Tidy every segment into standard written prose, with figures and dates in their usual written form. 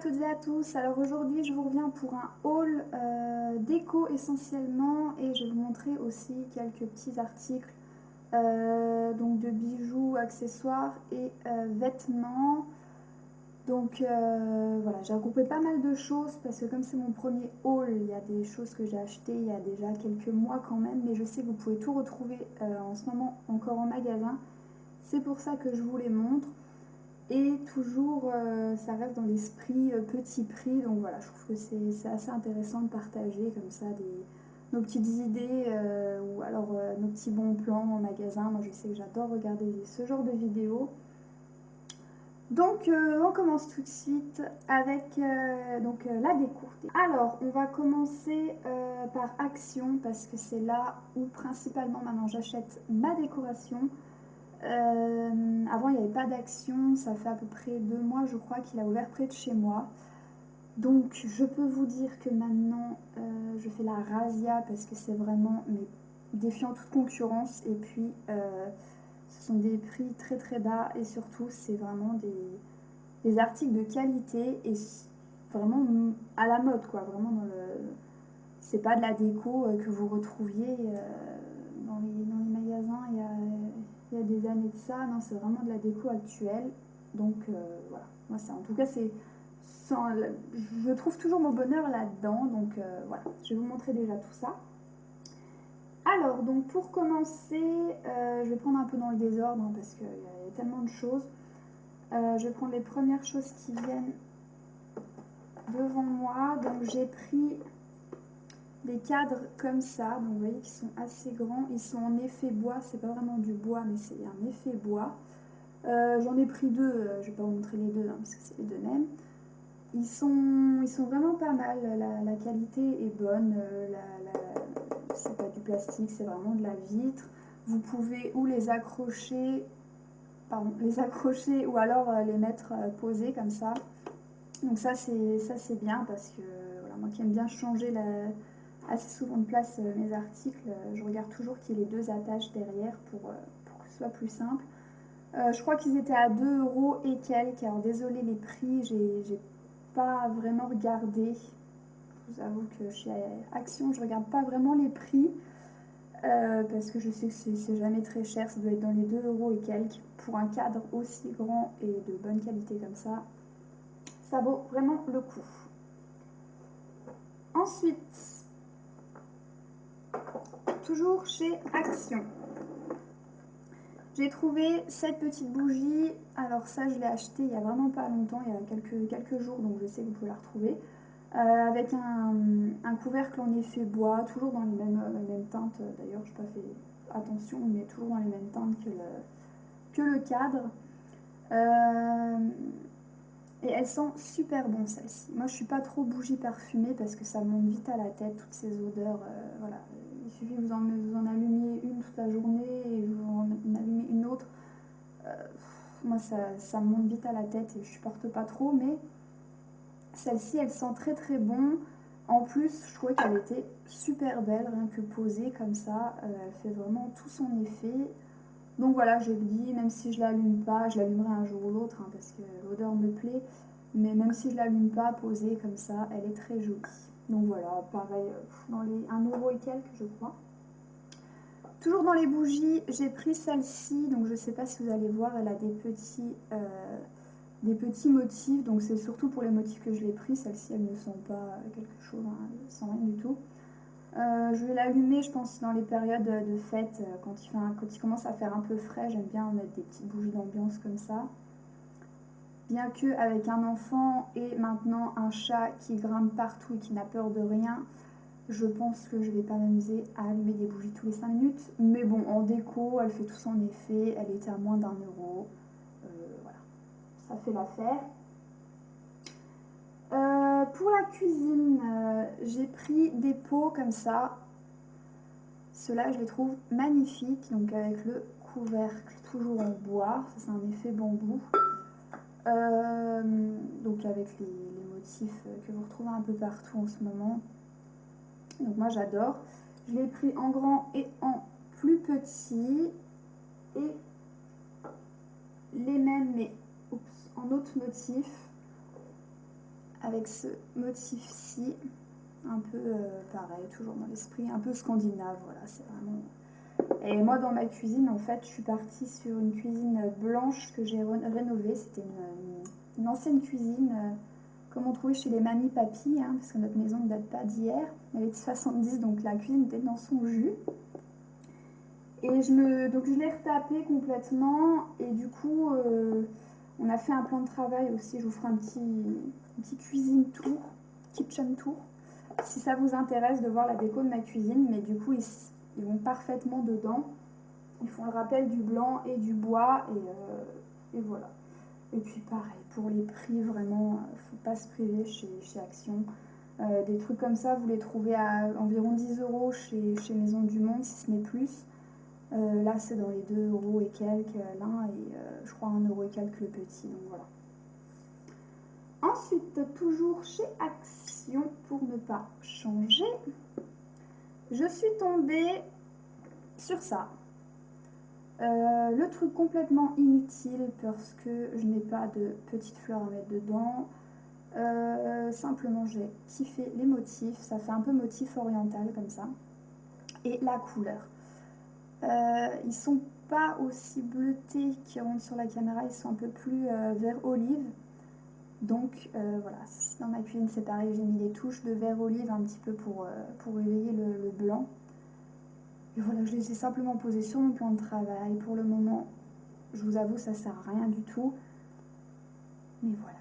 toutes et à tous, alors aujourd'hui je vous reviens pour un haul déco essentiellement et je vais vous montrer aussi quelques petits articles donc de bijoux, accessoires et vêtements. Donc voilà, j'ai regroupé pas mal de choses parce que comme c'est mon premier haul, il y a des choses que j'ai achetées il y a déjà quelques mois quand même, mais je sais que vous pouvez tout retrouver en ce moment encore en magasin. C'est pour ça que je vous les montre. Et toujours, ça reste dans l'esprit petit prix. Donc voilà, je trouve que c'est assez intéressant de partager comme ça nos petites idées ou alors nos petits bons plans en magasin. Moi, je sais que j'adore regarder ce genre de vidéos. Donc, on commence tout de suite avec la déco. Alors, on va commencer par Action parce que c'est là où principalement maintenant j'achète ma décoration. Avant, il n'y avait pas d'Action, ça fait à peu près 2 mois, je crois, qu'il a ouvert près de chez moi. Donc, je peux vous dire que maintenant, je fais la razzia parce que c'est vraiment mais, défiant toute concurrence. Et puis, ce sont des prix très très bas et surtout, c'est vraiment des articles de qualité et vraiment à la mode, quoi. Vraiment dans le. C'est pas de la déco que vous retrouviez dans les magasins il y a des années de ça. Non, c'est vraiment de la déco actuelle. Donc voilà, moi c'est en tout cas je trouve toujours mon bonheur là-dedans. Donc voilà, je vais vous montrer déjà tout ça. Alors donc pour commencer, je vais prendre un peu dans le désordre parce qu'il y a tellement de choses. Je vais prendre les premières choses qui viennent devant moi. Donc j'ai pris des cadres comme ça, donc vous voyez qu'ils sont assez grands, ils sont en effet bois, c'est pas vraiment du bois mais c'est un effet bois. J'en ai pris deux, je vais pas vous montrer les deux parce que c'est les deux mêmes. Ils sont vraiment pas mal, la qualité est bonne, c'est pas du plastique, c'est vraiment de la vitre. Vous pouvez ou les accrocher ou alors les mettre posés comme ça. Donc ça c'est bien parce que voilà, moi qui aime bien changer assez souvent de place mes articles, je regarde toujours qu'il y ait les deux attaches derrière pour que ce soit plus simple. Je crois qu'ils étaient à 2 euros et quelques. Alors désolé les prix, j'ai pas vraiment regardé. Je vous avoue que chez Action, je regarde pas vraiment les prix parce que je sais que c'est jamais très cher. Ça doit être dans les 2 euros et quelques pour un cadre aussi grand et de bonne qualité comme ça. Ça vaut vraiment le coup. Ensuite, toujours chez Action. J'ai trouvé cette petite bougie. Alors ça, je l'ai acheté il y a vraiment pas longtemps, il y a quelques jours, donc je sais que vous pouvez la retrouver. Avec un couvercle en effet bois, toujours dans les mêmes teintes. D'ailleurs, je n'ai pas fait attention, mais toujours dans les mêmes teintes que le cadre. Et elles sentent super bon celles-ci. Moi, je suis pas trop bougie parfumée parce que ça monte vite à la tête, toutes ces odeurs. Voilà. Il suffit que vous en allumiez une toute la journée et vous en allumez une autre. Moi, ça me monte vite à la tête et je supporte pas trop, mais celle-ci, elle sent très très bon. En plus, je trouvais qu'elle était super belle, rien que posée comme ça. Elle fait vraiment tout son effet. Donc voilà, je le dis, même si je l'allume pas, je l'allumerai un jour ou l'autre parce que l'odeur me plaît. Mais même si je l'allume pas, posée comme ça, elle est très jolie. Donc voilà, pareil, dans les 1 euro et quelques, je crois. Toujours dans les bougies, j'ai pris celle-ci. Donc je sais pas si vous allez voir, elle a des petits motifs. Donc c'est surtout pour les motifs que je l'ai pris. Celle-ci, elle ne sent pas quelque chose, elle sent rien du tout. Je vais l'allumer, je pense, dans les périodes de fête, quand il commence à faire un peu frais. J'aime bien mettre des petites bougies d'ambiance comme ça. Bien que avec un enfant et maintenant un chat qui grimpe partout et qui n'a peur de rien, je pense que je vais pas m'amuser à allumer des bougies tous les 5 minutes. Mais bon, en déco, elle fait tout son effet. Elle était à moins d'1 euro. Voilà, ça fait l'affaire. Pour la cuisine, j'ai pris des pots comme ça. Ceux-là, je les trouve magnifiques, donc avec le couvercle toujours en bois, ça c'est un effet bambou. Donc avec les motifs que vous retrouvez un peu partout en ce moment. Donc moi j'adore. Je l'ai pris en grand et en plus petit. Et les mêmes, mais en autre motif. avec ce motif-ci, un peu pareil, toujours dans l'esprit, un peu scandinave, voilà, c'est vraiment... Et moi, dans ma cuisine, en fait, je suis partie sur une cuisine blanche que j'ai rénovée. C'était une ancienne cuisine, comme on trouvait chez les mamies papis, hein, parce que notre maison ne date pas d'hier. Elle est de 70, donc la cuisine était dans son jus. Et donc je l'ai retapée complètement, et du coup, on a fait un plan de travail aussi. Je vous ferai un petit cuisine tour, kitchen tour, si ça vous intéresse de voir la déco de ma cuisine. Mais du coup, ils vont parfaitement dedans. Ils font le rappel du blanc et du bois, et voilà. Et puis pareil, pour les prix, vraiment, faut pas se priver chez Action. Des trucs comme ça, vous les trouvez à environ 10 € chez Maison du Monde, si ce n'est plus. Là, c'est dans les 2 € et quelques l'un, et je crois 1 € et quelques le petit, donc voilà. Ensuite, toujours chez Action, pour ne pas changer, je suis tombée sur ça. Le truc complètement inutile parce que je n'ai pas de petites fleurs à mettre dedans. Simplement, j'ai kiffé les motifs. Ça fait un peu motif oriental comme ça. Et la couleur. Ils sont pas aussi bleutés qui rentrent sur la caméra. Ils sont un peu plus vert olive. Donc voilà, dans ma cuisine c'est pareil. J'ai mis des touches de vert olive un petit peu pour éveiller le blanc. Et voilà, je les ai simplement posés sur mon plan de travail. Pour le moment, je vous avoue, ça sert à rien du tout. Mais voilà.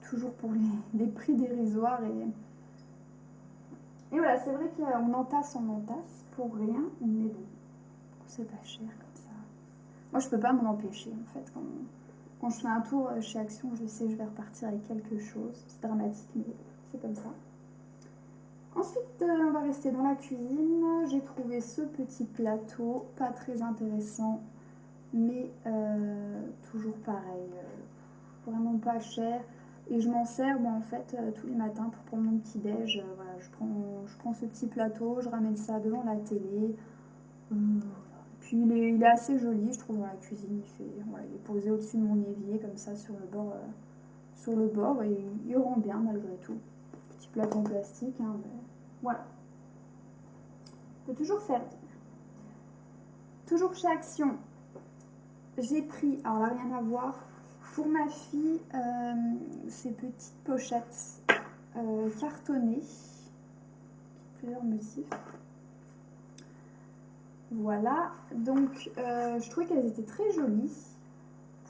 Toujours pour les prix dérisoires. Et voilà, c'est vrai qu'on entasse pour rien. Mais bon, c'est pas cher comme ça. Moi, je peux pas m'en empêcher, en fait. Quand je fais un tour chez Action, je sais que je vais repartir avec quelque chose. C'est dramatique, mais c'est comme ça. Ensuite, on va rester dans la cuisine. J'ai trouvé ce petit plateau, pas très intéressant, mais toujours pareil, vraiment pas cher. Et je m'en sers en fait tous les matins pour prendre mon petit déj. Voilà, je prends ce petit plateau, je ramène ça devant la télé. Puis il est assez joli, je trouve, dans la cuisine. Voilà, il est posé au-dessus de mon évier, comme ça, sur le bord, et il rend bien malgré tout. Petit plateau en plastique, hein, mais voilà. Peut toujours servir. Toujours chez Action, j'ai pris, alors là, rien à voir, pour ma fille, ces petites pochettes cartonnées, plusieurs motifs. Voilà, donc je trouvais qu'elles étaient très jolies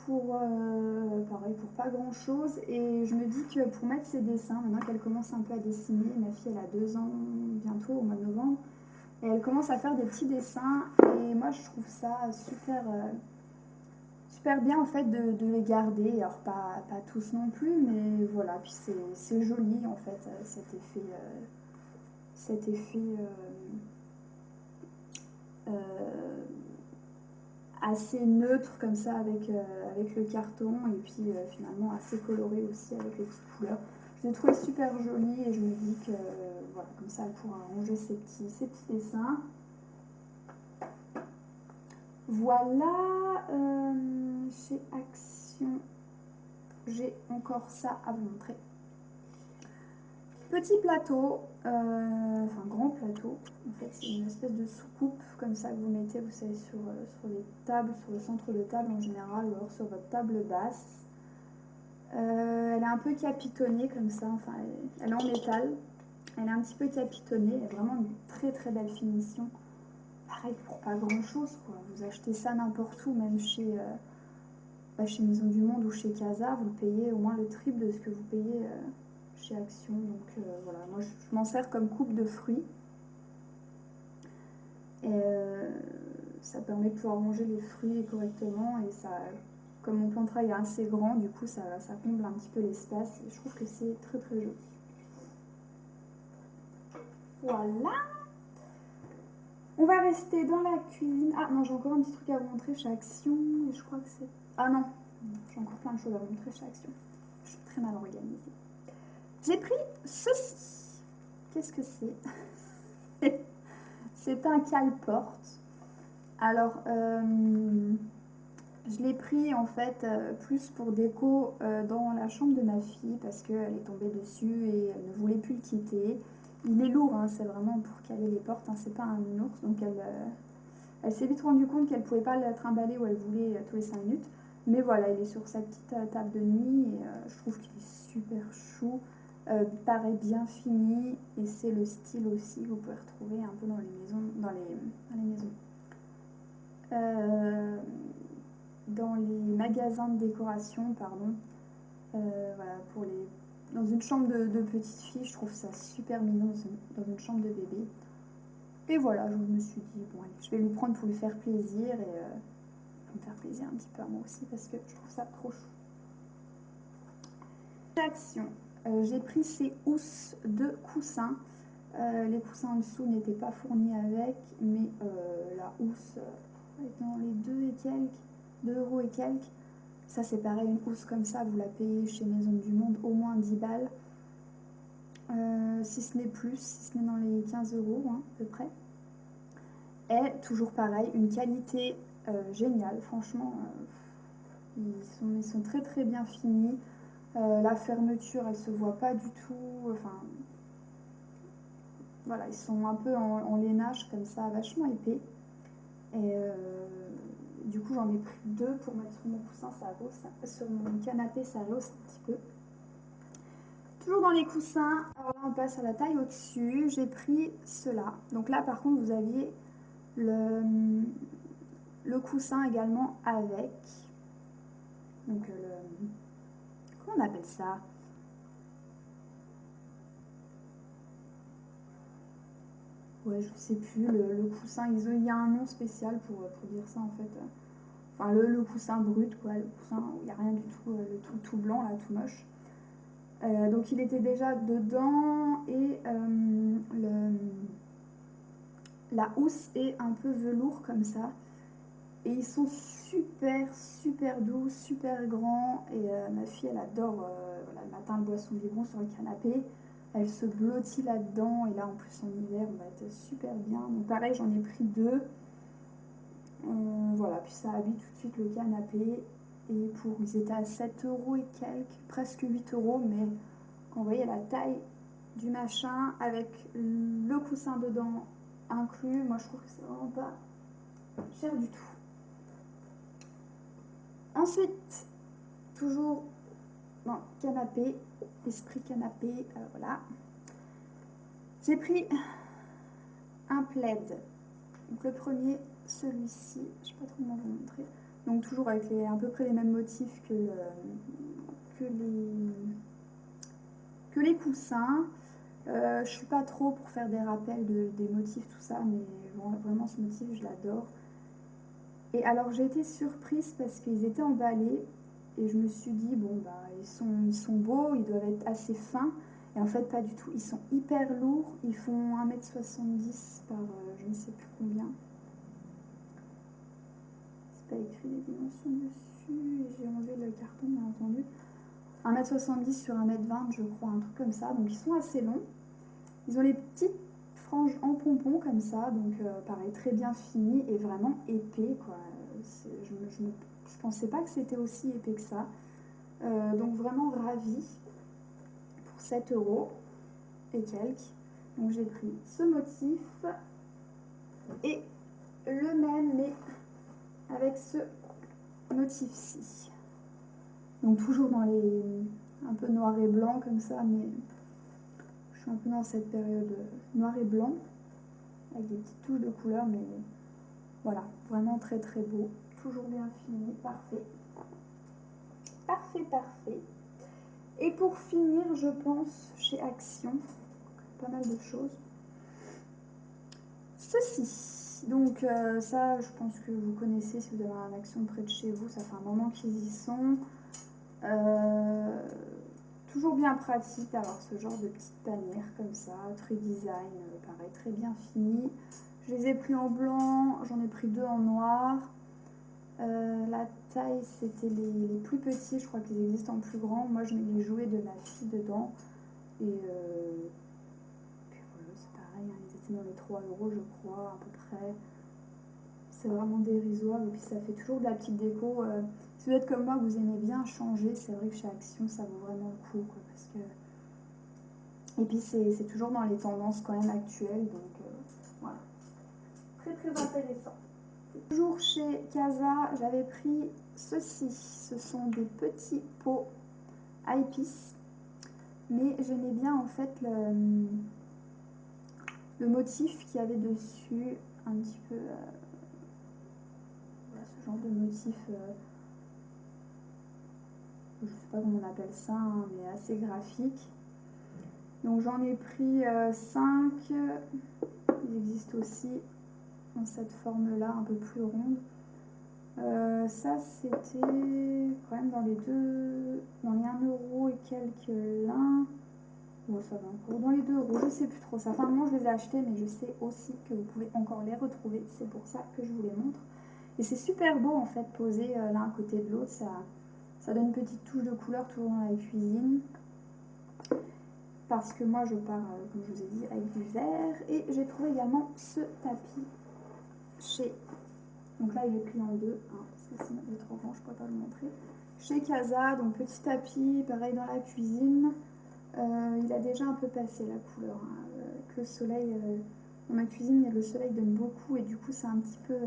pareil, pour pas grand chose. Et je me dis que pour mettre ses dessins, maintenant qu'elle commence un peu à dessiner, ma fille elle a 2 ans bientôt, au mois de novembre, et elle commence à faire des petits dessins. Et moi je trouve ça super bien en fait de les garder. Alors pas tous non plus, mais voilà, puis c'est joli en fait, cet effet assez neutre comme ça avec le carton, et puis finalement assez coloré aussi avec les petites couleurs. Je l'ai trouvé super joli, et je me dis que voilà, comme ça elle pourra ranger ses petits dessins. Voilà, chez Action, j'ai encore ça à vous montrer. Petit plateau, enfin grand plateau, en fait c'est une espèce de soucoupe comme ça que vous mettez, vous savez, sur les tables, sur le centre de table en général, ou alors sur votre table basse. Elle est un peu capitonnée comme ça, enfin elle est en métal, elle est un petit peu capitonnée, elle a vraiment une très très belle finition. Pareil pour pas grand chose quoi, vous achetez ça n'importe où, même chez Maison du Monde ou chez Casa, vous payez au moins le triple de ce que vous payez chez Action. Donc voilà, moi je m'en sers comme coupe de fruits. Et ça permet de pouvoir manger les fruits correctement, et ça, comme mon plan de travail est assez grand, du coup ça comble un petit peu l'espace, et je trouve que c'est très très joli. Voilà. On va rester dans la cuisine. Ah non, j'ai encore un petit truc à vous montrer chez Action, et je crois que c'est... Ah non, j'ai encore plein de choses à vous montrer chez Action. Je suis très mal organisée. J'ai pris ceci. Qu'est-ce que c'est? C'est un cale-porte. Alors, Je l'ai pris en fait plus pour déco dans la chambre de ma fille parce qu'elle est tombée dessus et elle ne voulait plus le quitter. Il est lourd, hein, c'est vraiment pour caler les portes, hein, c'est pas un ours, donc elle s'est vite rendue compte qu'elle pouvait pas le trimballer où elle voulait tous les 5 minutes. Mais voilà, il est sur sa petite table de nuit et je trouve qu'il est super chou. Il paraît bien fini et c'est le style aussi que vous pouvez retrouver un peu dans les maisons, dans les maisons. Euh, dans les magasins de décoration, pardon. Voilà, dans une chambre de petite fille, je trouve ça super mignon dans une chambre de bébé. Et voilà, je me suis dit, bon, allez, je vais lui prendre pour lui faire plaisir et pour me faire plaisir un petit peu à moi aussi parce que je trouve ça trop chou. Action. J'ai pris ces housses de coussins. Les coussins en dessous n'étaient pas fournis avec, mais la housse est dans les 2 euros et quelques. Ça c'est pareil, une housse comme ça, vous la payez chez Maison du Monde au moins 10 balles. Si ce n'est plus, si ce n'est dans les 15 euros hein, à peu près. Et toujours pareil, une qualité géniale, franchement, ils sont très très bien finis. La fermeture, elle se voit pas du tout, enfin, voilà, ils sont un peu en lainage comme ça, vachement épais. Et du coup, j'en ai pris 2 pour mettre sur mon coussin, sur mon canapé, ça rehausse un petit peu. Toujours dans les coussins, alors là on passe à la taille au-dessus, j'ai pris cela. Donc là par contre vous aviez le coussin également avec. Donc comment on appelle ça? Ouais, je sais plus, le coussin, il y a un nom spécial pour dire ça en fait. Enfin le coussin brut quoi, le coussin où il n'y a rien du tout, le tout blanc là, tout moche. Donc il était déjà dedans et la housse est un peu velours comme ça. Et ils sont super doux, super grands. Et ma fille, elle adore. Voilà, le matin, elle boit son biberon sur le canapé. Elle se blottit là-dedans. Et là, en plus, en hiver, on va être super bien. Donc, pareil, j'en ai pris 2. Voilà, puis ça habille tout de suite le canapé. Et ils étaient à 7 euros et quelques, presque 8 euros. Mais quand vous voyez la taille du machin avec le coussin dedans inclus, moi, je trouve que c'est vraiment pas cher du tout. Ensuite, toujours dans canapé, esprit canapé, voilà. J'ai pris un plaid. Donc le premier, celui-ci, je sais pas trop comment vous montrer. Donc toujours avec à peu près les mêmes motifs que les coussins. Je suis pas trop pour faire des rappels des motifs, tout ça, mais bon, vraiment ce motif, je l'adore. Et alors j'ai été surprise parce qu'ils étaient emballés et je me suis dit, bon, bah, ils sont beaux, ils doivent être assez fins. Et en fait, pas du tout. Ils sont hyper lourds. Ils font 1,70 m par je ne sais plus combien. C'est pas écrit les dimensions dessus. Et j'ai enlevé le carton, bien entendu. 1,70 m sur 1,20 m, je crois, un truc comme ça. Donc ils sont assez longs. Ils ont les petites franges en pompon comme ça. Donc pareil, très bien fini et vraiment épais, quoi. Je pensais pas que c'était aussi épais que ça. Donc vraiment ravie pour 7 euros et quelques. Donc j'ai pris ce motif et le même mais avec ce motif-ci. Donc toujours dans les un peu noir et blanc comme ça, mais je suis un peu dans cette période noir et blanc avec des petites touches de couleur, mais voilà, vraiment très très beau. Toujours bien fini, parfait. Parfait. Et pour finir, je pense, chez Action, pas mal de choses. Ceci. Donc ça, je pense que vous connaissez si vous avez un Action près de chez vous. Ça fait un moment qu'ils y sont. Toujours bien pratique d'avoir ce genre de petites panières comme ça. Très design, pareil, très bien fini. Je les ai pris en blanc, j'en ai pris 2 en noir. La taille, c'était les plus petits, je crois qu'ils existent en plus grand. Moi, je mets les jouets de ma fille dedans. Et puis voilà, c'est pareil, hein, ils étaient dans les 3 euros, je crois, à peu près. c'est vraiment dérisoire et puis ça fait toujours de la petite déco. Si vous êtes comme moi, vous aimez bien changer, c'est vrai que chez Action ça vaut vraiment le coup quoi, parce que... Et puis c'est toujours dans les tendances quand même actuelles, donc voilà. Très très intéressant. Toujours chez Casa, j'avais pris ceci. Ce sont des petits pots à épices. Mais j'aimais bien en fait le motif qu'il y avait dessus. Un petit peu... voilà, ce genre de motif... je sais pas comment on appelle ça, hein, mais assez graphique. Donc j'en ai pris 5. Il existe aussi dans cette forme-là, un peu plus ronde. Ça c'était quand même dans les 1 € et quelques l'un. Ouais, ça va encore dans les 2 €, je sais plus trop. Ça fait un moment que je les ai achetés, mais je sais aussi que vous pouvez encore les retrouver. C'est pour ça que je vous les montre. Et c'est super beau en fait, posé l'un à côté de l'autre. Ça donne une petite touche de couleur toujours dans la cuisine. Parce que moi je pars, comme je vous ai dit, avec du vert. Et j'ai trouvé également ce tapis chez... Donc là il est pris en deux, hein, parce que sinon il est trop grand, je ne pourrais pas le montrer. Chez Casa, donc petit tapis, pareil dans la cuisine. Il a déjà un peu passé la couleur, hein, avec le soleil. Dans ma cuisine, le soleil donne beaucoup et du coup c'est un petit peu...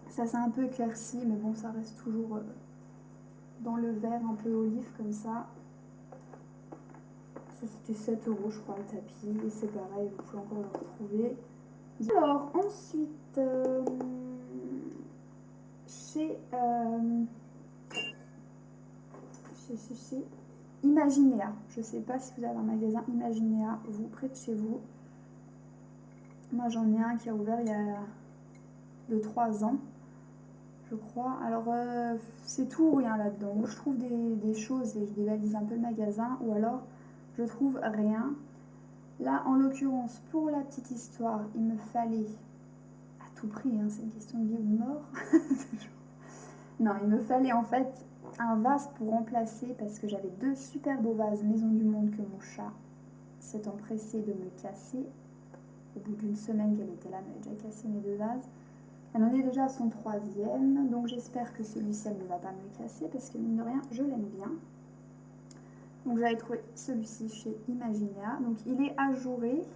ça s'est un peu éclairci, mais bon ça reste toujours dans le vert un peu olive comme ça. C'était 7 € je crois le tapis, et c'est pareil, vous pouvez encore le retrouver. Alors ensuite, chez Imaginea, je ne sais pas si vous avez un magasin Imaginea, vous, près de chez vous. Moi j'en ai un qui a ouvert il y a 2-3 ans, je crois. Alors c'est tout ou rien là-dedans. Je trouve des choses et je dévalise un peu le magasin, ou alors je trouve rien. Là en l'occurrence, pour la petite histoire, il me fallait, à tout prix, hein, c'est une question de vie ou de mort. Non, il me fallait en fait un vase pour remplacer, parce que j'avais 2 super beaux vases Maison du Monde que mon chat s'est empressé de me casser. Au bout d'une semaine qu'elle était là, elle m'avait déjà cassé mes 2 vases. Elle en est déjà à son 3e, donc j'espère que celui-ci, elle ne va pas me le casser, parce que mine de rien, je l'aime bien. Donc j'avais trouvé celui-ci chez Imaginea. Donc il est ajouré.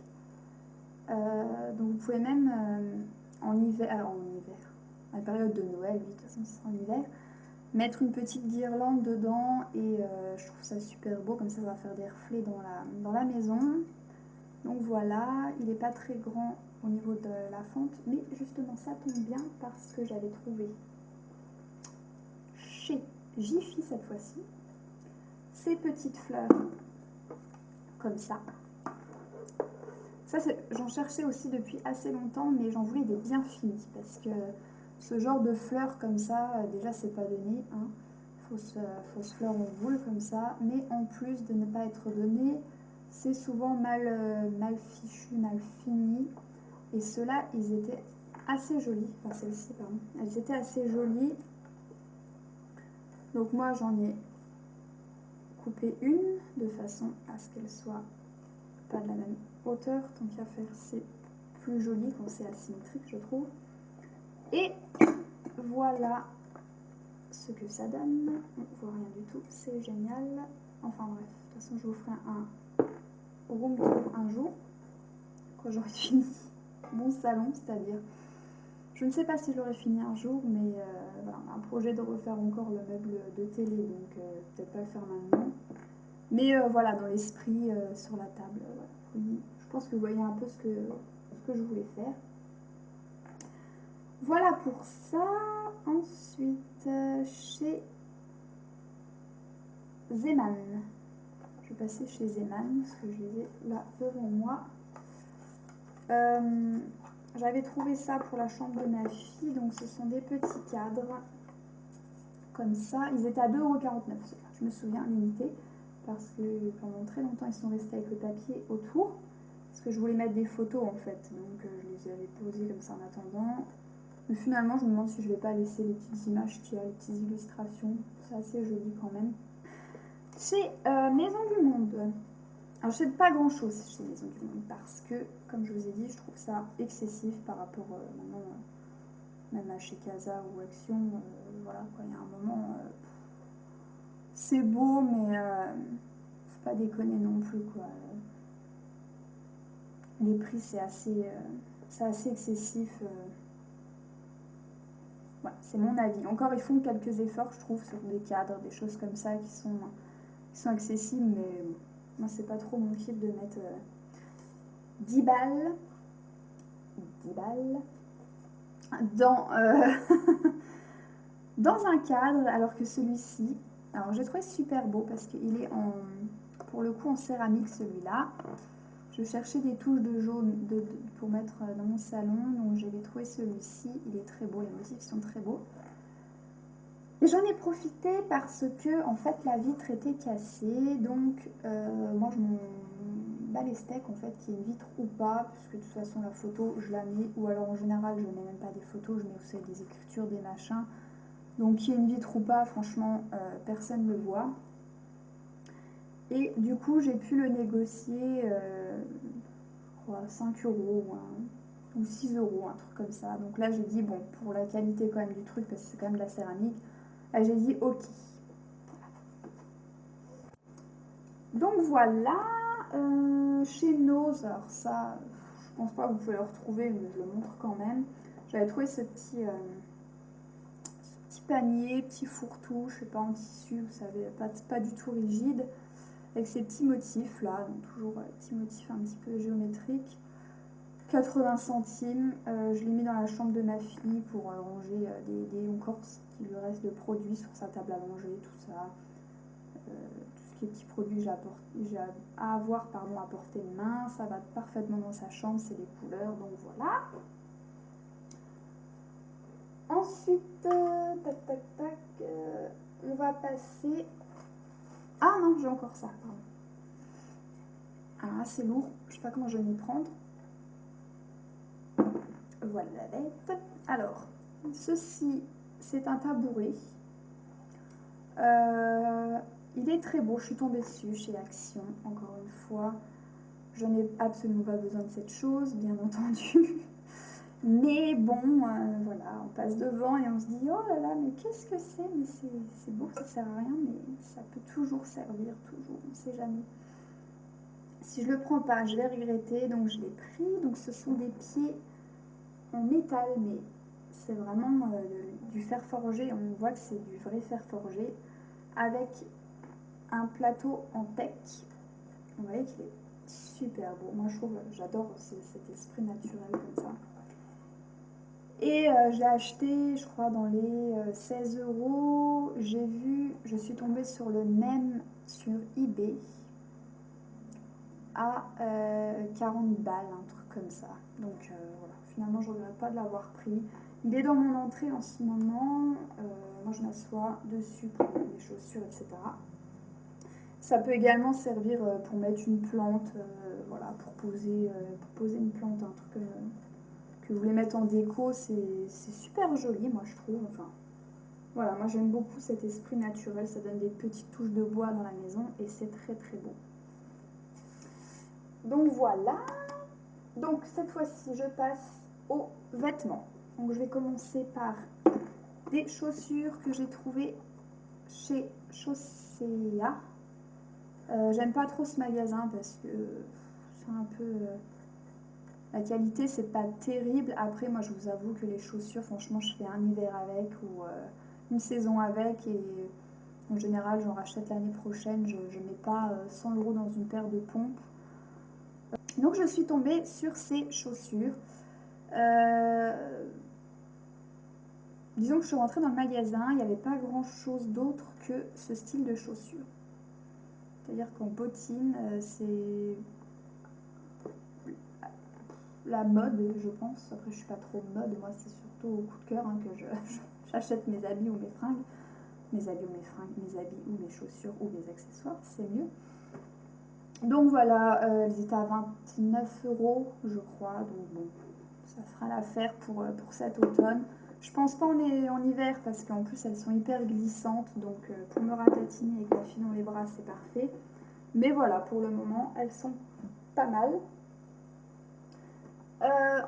Donc vous pouvez même en hiver, à la période de Noël, oui, de toute façon ce sera en hiver, mettre une petite guirlande dedans, et je trouve ça super beau, comme ça va faire des reflets dans la maison. Donc voilà, il n'est pas très grand au niveau de la fente, mais justement ça tombe bien parce que j'avais trouvé chez Jiffy cette fois-ci ces petites fleurs comme ça. Ça, j'en cherchais aussi depuis assez longtemps, mais j'en voulais des bien finies, parce que ce genre de fleurs comme ça, déjà c'est pas donné, hein. Fausse fleur en boule comme ça, mais en plus de ne pas être donné, c'est souvent mal fichu, mal fini. Et ceux-là, ils étaient assez jolis, enfin celles-ci, pardon, elles étaient assez jolies. Donc moi j'en ai coupé une de façon à ce qu'elle soit pas de la même hauteur, tant qu'à faire c'est plus joli quand c'est asymétrique je trouve. Et voilà ce que ça donne, on voit rien du tout, c'est génial. Enfin bref, de toute façon je vous ferai un room tour un jour, quand j'aurai fini mon salon, c'est-à-dire, je ne sais pas si j'aurai fini un jour, mais voilà, un projet de refaire encore le meuble de télé, donc peut-être pas le faire maintenant. Mais voilà, dans l'esprit, sur la table, voilà. Oui, je pense que vous voyez un peu ce que je voulais faire. Voilà pour ça. Ensuite, chez Zeman. Je vais passer chez Zeman, parce que je les ai là devant moi. J'avais trouvé ça pour la chambre de ma fille, donc ce sont des petits cadres comme ça. Ils étaient à 2,49 €, je me souviens, l'unité, parce que pendant très longtemps ils sont restés avec le papier autour, parce que je voulais mettre des photos en fait, donc je les avais posés comme ça en attendant. Mais finalement je me demande si je vais pas laisser les petites images qu'il y a, les petites illustrations, c'est assez joli quand même. Chez Maison du Monde. Alors je sais pas grand chose chez Maison du Monde, parce que comme je vous ai dit, je trouve ça excessif par rapport maintenant même à chez Casa ou Action, voilà, quoi, il y a un moment, c'est beau, mais faut pas déconner non plus, quoi. Les prix, c'est assez excessif. Voilà, c'est mon avis. Encore, ils font quelques efforts, je trouve, sur des cadres, des choses comme ça qui sont accessibles, mais bon, moi, c'est pas trop mon kiff de mettre 10 balles, 10 balles dans, dans un cadre, alors que celui-ci, alors j'ai trouvé super beau parce qu'il est pour le coup en céramique celui-là. Je cherchais des touches de jaune pour mettre dans mon salon, donc j'avais trouvé celui-ci. Il est très beau, les motifs sont très beaux. Et j'en ai profité parce que en fait la vitre était cassée, donc moi je m'en bats les steaks en fait qu'il y ait une vitre ou pas, puisque de toute façon la photo je la mets, ou alors en général je mets même pas des photos, je mets aussi des écritures, des machins. Donc qu'il y ait une vitre ou pas, franchement personne ne le voit. Et du coup j'ai pu le négocier, je crois 5 euros ou 6 euros, un truc comme ça. Donc là j'ai dit bon, pour la qualité quand même du truc, parce que c'est quand même de la céramique, là j'ai dit ok. Donc voilà, chez Nose, alors ça, je pense pas que vous pouvez le retrouver, mais je le montre quand même. J'avais trouvé ce petit panier, petit fourre-tout, je sais pas, en tissu, vous savez, pas du tout rigide, avec ces petits motifs là, donc toujours petits motifs un petit peu géométriques. 80 centimes, je l'ai mis dans la chambre de ma fille pour ranger encore ce qui lui reste de produits sur sa table à manger, tout ça. Tout ce qui est petits produits que j'ai à avoir à portée de main, ça va parfaitement dans sa chambre, c'est des couleurs, donc voilà. Ensuite, tac tac tac, on va passer... Ah non, j'ai encore ça, pardon. Ah, c'est lourd, je sais pas comment je vais m'y prendre. Voilà la bête. Alors, ceci, c'est un tabouret. Il est très beau, je suis tombée dessus chez Action, encore une fois. Je n'ai absolument pas besoin de cette chose, bien entendu. Mais bon, voilà, on passe devant et on se dit, oh là là, mais qu'est-ce que c'est? Mais c'est beau, ça sert à rien, mais ça peut toujours servir, toujours, on ne sait jamais. Si je le prends pas, je vais regretter, donc je l'ai pris. Donc ce sont des pieds en métal, mais c'est vraiment du fer forgé. On voit que c'est du vrai fer forgé avec un plateau en teck. Vous voyez qu'il est super beau. Moi, je trouve, j'adore cet esprit naturel comme ça. Et j'ai acheté, je crois, dans les 16 euros. J'ai vu, je suis tombée sur le même sur eBay à 40 balles, un truc comme ça. Donc voilà, finalement, je ne regrette pas de l'avoir pris. Il est dans mon entrée en ce moment. Moi, je m'assois dessus pour les chaussures, etc. Ça peut également servir pour mettre une plante, voilà, pour poser une plante, un truc que vous voulez mettre en déco, c'est super joli, moi je trouve. Enfin, voilà, moi j'aime beaucoup cet esprit naturel, ça donne des petites touches de bois dans la maison et c'est très très beau. Donc voilà. Donc cette fois-ci, je passe aux vêtements. Donc je vais commencer par des chaussures que j'ai trouvées chez Chaussea. J'aime pas trop ce magasin parce que c'est un peu... la qualité, c'est pas terrible. Après, moi, je vous avoue que les chaussures, franchement, je fais un hiver avec ou une saison avec. Et en général, j'en rachète l'année prochaine. Je ne mets pas 100 euros dans une paire de pompes. Donc, je suis tombée sur ces chaussures. Disons que je suis rentrée dans le magasin, il n'y avait pas grand-chose d'autre que ce style de chaussures. C'est-à-dire qu'en bottine, c'est la mode, je pense. Après, je suis pas trop mode. Moi, c'est surtout au coup de cœur que j'achète mes habits ou mes fringues. Mes habits ou mes fringues, mes habits ou mes chaussures ou mes accessoires, c'est mieux. Donc voilà, elles étaient à 29 euros, je crois. Donc bon, ça fera l'affaire pour cet automne. Je pense pas en hiver parce qu'en plus elles sont hyper glissantes. Donc pour me ratatiner avec la fille dans les bras, c'est parfait. Mais voilà, pour le moment, elles sont pas mal.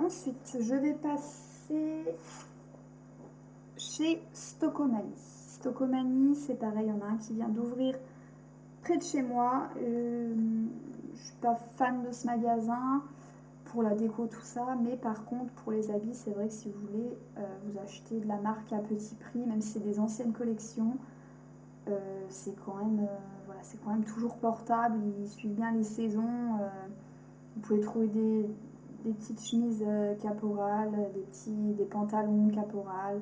Ensuite, je vais passer chez Stockomanie. Stockomanie, c'est pareil, il y en a un qui vient d'ouvrir près de chez moi. Je suis pas fan de ce magasin pour la déco, tout ça, mais par contre, pour les habits, c'est vrai que si vous voulez vous acheter de la marque à petit prix, même si c'est des anciennes collections, c'est quand même, voilà, c'est quand même toujours portable, ils suivent bien les saisons. Vous pouvez trouver des petites chemises caporales, des pantalons caporales,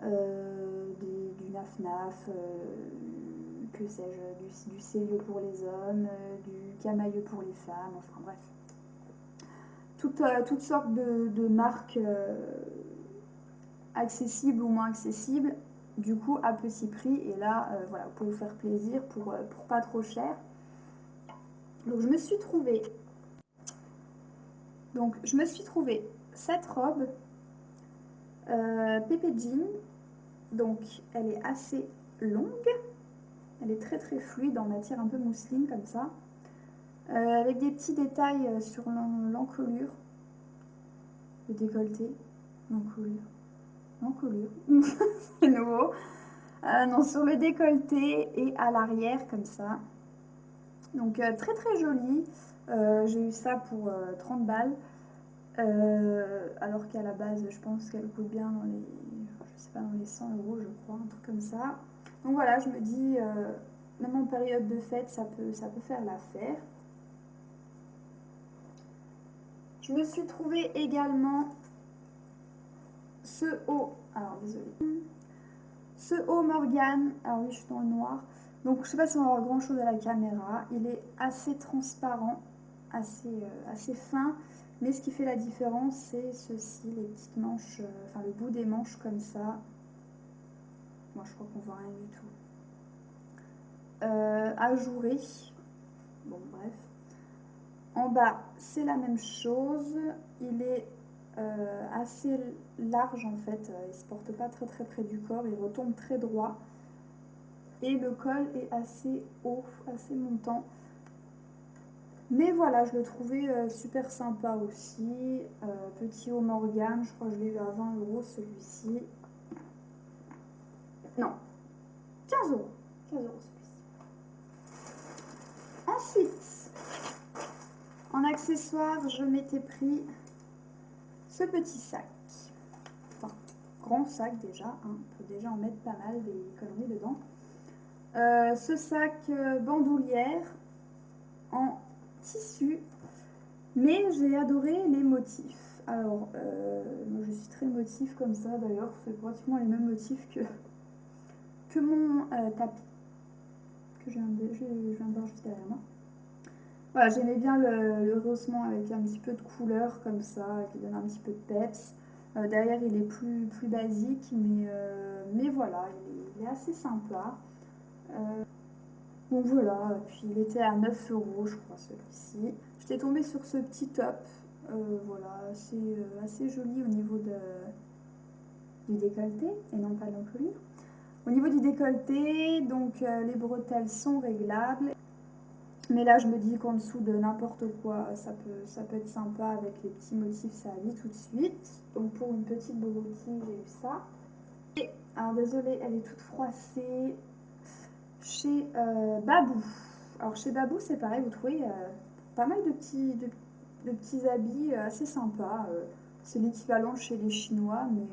du naf-naf, que sais-je, du célieu pour les hommes, du camailleux pour les femmes, enfin bref. Toutes sortes de marques accessibles ou moins accessibles, du coup à petit prix. Et là, voilà, vous pouvez vous faire plaisir pour pas trop cher. Donc je me suis trouvée cette robe Pépé Jean. Donc elle est assez longue, elle est très très fluide en matière un peu mousseline comme ça, avec des petits détails sur l'encolure, le décolleté, l'encolure, c'est nouveau. Non, sur le décolleté et à l'arrière comme ça. Donc très très joli. J'ai eu ça pour 30 balles. Alors qu'à la base, je pense qu'elle coûte bien dans les, je sais pas, dans les 100 euros, je crois, un truc comme ça. Donc voilà, je me dis, même en période de fête, ça peut faire l'affaire. Je me suis trouvé également ce haut, alors désolé, ce haut Morgane. Alors oui, je suis dans le noir. Donc je sais pas si on va voir grand chose à la caméra. Il est assez transparent, assez fin. Mais ce qui fait la différence, c'est ceci, les petites manches, enfin le bout des manches comme ça. Moi, je crois qu'on voit rien du tout. Ajouré. Bon, bref. En bas, c'est la même chose. Il est assez large en fait. Il ne se porte pas très très près du corps. Il retombe très droit. Et le col est assez haut, assez montant. Mais voilà, je le trouvais super sympa aussi. Petit haut Morgane, je crois que je l'ai eu à 20 euros celui-ci. Non, 15 euros. 15 euros celui-ci. Ensuite, en accessoire, je m'étais pris ce petit sac. Enfin, grand sac déjà, hein. On peut déjà en mettre pas mal des conneries dedans. Ce sac bandoulière en tissu, mais j'ai adoré les motifs. Alors, moi je suis très motif comme ça d'ailleurs, c'est pratiquement les mêmes motifs que mon tapis que je viens de voir juste derrière moi. Voilà, j'aimais bien le rehaussement avec un petit peu de couleur comme ça, qui donne un petit peu de peps. Derrière, il est plus basique, mais voilà, il est assez sympa. Donc voilà, puis il était à 9 euros, je crois, celui-ci. J'étais tombée sur ce petit top, voilà, assez joli au niveau du décolleté, et non pas de l'encolure. Au niveau du décolleté, donc les bretelles sont réglables. Mais là, je me dis qu'en dessous de n'importe quoi, ça peut être sympa avec les petits motifs, ça allait tout de suite. Donc pour une petite broutille, j'ai eu ça. Et, alors désolée, elle est toute froissée. Chez Babou. Alors chez Babou, c'est pareil, vous trouvez pas mal de petits habits assez sympas. C'est l'équivalent chez les Chinois, mais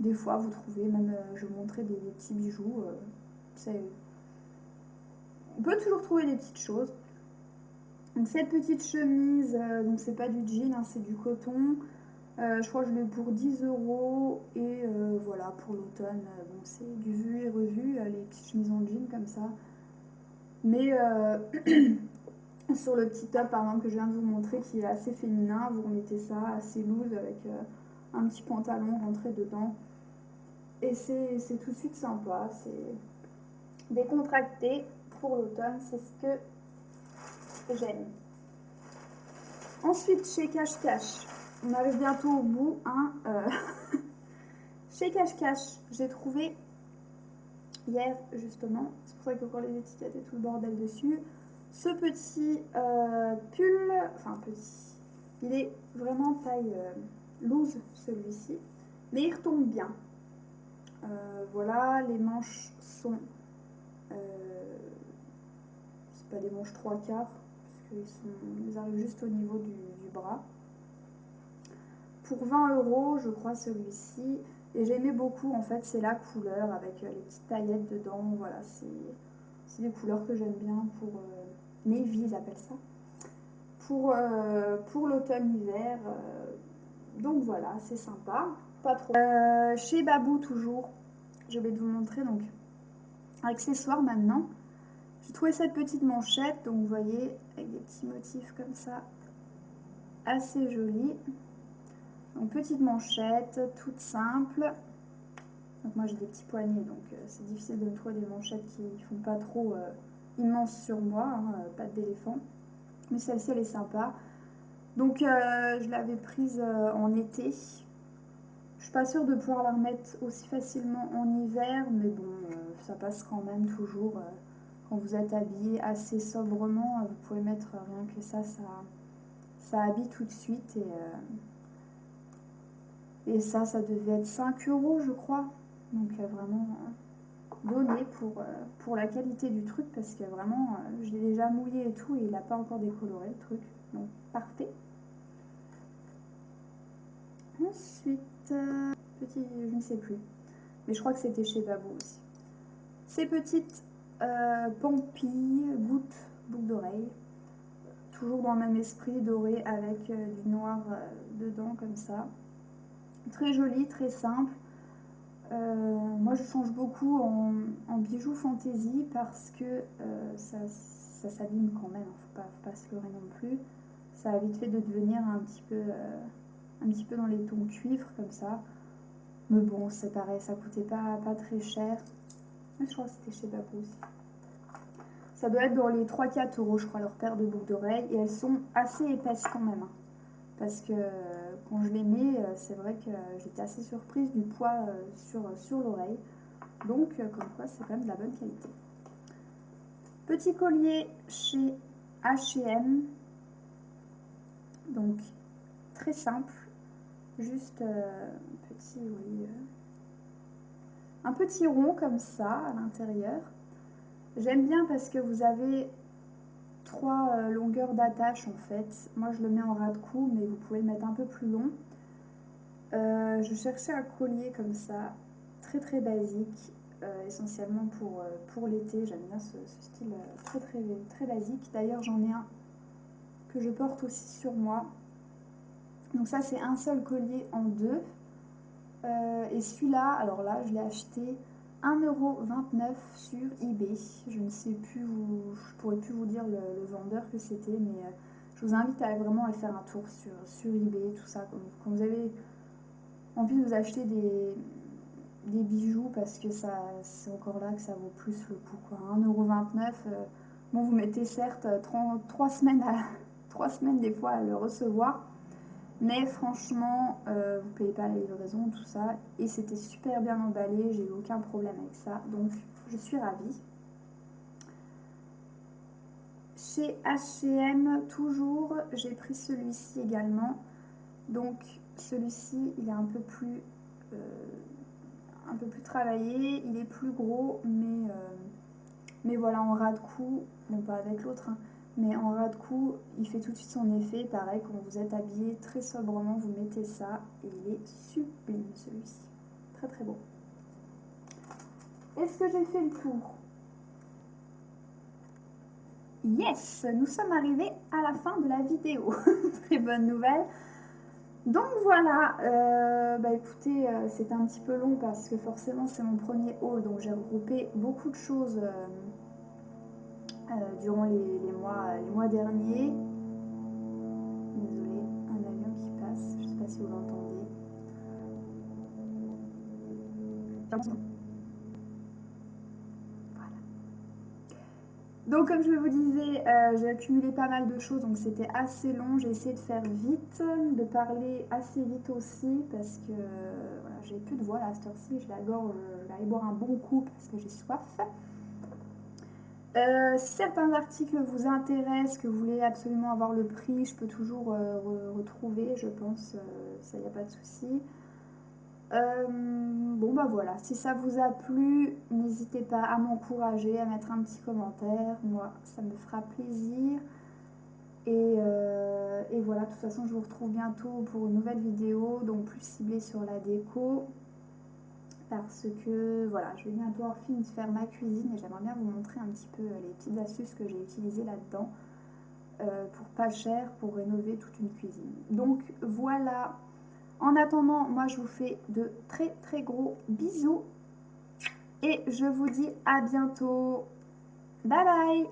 des fois, vous trouvez, même, je vous montrais des petits bijoux. On peut toujours trouver des petites choses. Donc cette petite chemise, donc c'est pas du jean, hein, c'est du coton. Je crois que je l'ai pour 10 euros. Et voilà, pour l'automne, bon, c'est du vu et revu, les petites chemises en jean comme ça. Mais sur le petit top, par exemple, que je viens de vous montrer, qui est assez féminin, vous remettez ça assez loose avec un petit pantalon rentré dedans. Et c'est tout de suite sympa, c'est décontracté pour l'automne, c'est ce que j'aime. Ensuite, chez Cache Cache, on arrive bientôt au bout. Hein, chez Cache Cache, j'ai trouvé hier justement, c'est pour ça que encore les étiquettes et tout le bordel dessus, ce petit pull, enfin petit, il est vraiment taille loose celui-ci, mais il retombe bien. Voilà, les manches sont... c'est pas des manches 3/4, parce qu'ils arrivent juste au niveau du bras. Pour 20 euros, je crois celui-ci. Et j'aimais beaucoup, en fait, c'est la couleur avec les petites paillettes dedans. Voilà, c'est des couleurs que j'aime bien pour navy, ils appellent ça. Pour l'automne-hiver. Donc voilà, c'est sympa. Pas trop. Chez Babou, toujours, je vais vous montrer donc accessoires maintenant. J'ai trouvé cette petite manchette, donc vous voyez, avec des petits motifs comme ça, assez jolis. Donc petite manchette, toute simple. Donc moi j'ai des petits poignets, donc c'est difficile de me trouver des manchettes qui font pas trop immenses sur moi, hein, pas d'éléphant. Mais celle-ci elle est sympa. Donc je l'avais prise en été. Je suis pas sûre de pouvoir la remettre aussi facilement en hiver, mais bon, ça passe quand même toujours. Quand vous êtes habillé assez sobrement, vous pouvez mettre rien que ça habille tout de suite. Et ça devait être 5 euros, je crois. Donc vraiment donné pour la qualité du truc, parce que vraiment, je l'ai déjà mouillé et tout, et il n'a pas encore décoloré le truc. Donc parfait. Ensuite, petit, je ne sais plus, mais je crois que c'était chez Babou aussi. Ces petites pampilles, boucles d'oreilles, toujours dans le même esprit, doré avec du noir dedans comme ça. Très joli, très simple. Moi je change beaucoup en bijoux fantaisie parce que ça s'abîme quand même, faut pas se leurrer non plus. Ça a vite fait de devenir un petit peu dans les tons cuivre comme ça. Mais bon, c'est pareil, ça coûtait pas très cher. Je crois que c'était chez Babou aussi. Ça doit être dans les 3-4 euros, je crois, leur paire de boucles d'oreilles. Et elles sont assez épaisses quand même. Parce que quand je les mets, c'est vrai que j'étais assez surprise du poids sur l'oreille. Donc, comme quoi, c'est quand même de la bonne qualité. Petit collier chez H&M. Donc, très simple. Juste un petit rond comme ça à l'intérieur. J'aime bien parce que vous avez 3 longueurs d'attache en fait. Moi je le mets en ras de cou, mais vous pouvez le mettre un peu plus long. Je cherchais un collier comme ça, très très basique, essentiellement pour l'été. J'aime bien ce style très très très basique. D'ailleurs j'en ai un que je porte aussi sur moi. Donc ça c'est un seul collier en deux. Et celui-là, alors là je l'ai acheté 1,29 € sur eBay. Je ne sais plus, je pourrais plus vous dire le vendeur que c'était, mais je vous invite à vraiment aller faire un tour sur eBay, tout ça. Quand vous avez envie de vous acheter des bijoux, parce que c'est encore là que ça vaut plus le coup, quoi. 1,29 €, bon, vous mettez certes 3 semaines, 3 semaines des fois à le recevoir, mais franchement, vous payez pas la livraison, tout ça. Et c'était super bien emballé, j'ai eu aucun problème avec ça. Donc, je suis ravie. Chez H&M, toujours, j'ai pris celui-ci également. Donc, celui-ci, il est un peu plus travaillé. Il est plus gros, mais voilà, en ras de cou. Bon, pas avec l'autre, hein. Mais en ras de cou, il fait tout de suite son effet. Pareil, quand vous êtes habillé très sobrement, vous mettez ça et il est sublime celui-ci. Très très beau. Est-ce que j'ai fait le tour? Yes, nous sommes arrivés à la fin de la vidéo. Très bonne nouvelle. Donc voilà, écoutez, c'était un petit peu long parce que forcément c'est mon premier haul, donc j'ai regroupé beaucoup de choses durant les mois derniers. Désolée, un avion qui passe, je ne sais pas si vous l'entendez. Voilà. Donc comme je vous disais, j'ai accumulé pas mal de choses, donc c'était assez long. J'ai essayé de faire vite, de parler assez vite aussi, parce que voilà, j'ai plus de voix là, à cette heure-ci, je la gorge, je vais aller boire un bon coup parce que j'ai soif. Si certains articles vous intéressent, que vous voulez absolument avoir le prix, je peux toujours retrouver, je pense, ça y a pas de souci. bon bah voilà, si ça vous a plu, n'hésitez pas à m'encourager, à mettre un petit commentaire. Moi, ça me fera plaisir. Et voilà, de toute façon, je vous retrouve bientôt pour une nouvelle vidéo, donc plus ciblée sur la déco. Parce que voilà, je vais bientôt avoir fini de faire ma cuisine et j'aimerais bien vous montrer un petit peu les petites astuces que j'ai utilisées là-dedans pour pas cher, pour rénover toute une cuisine. Donc voilà, en attendant, moi je vous fais de très très gros bisous et je vous dis à bientôt. Bye bye!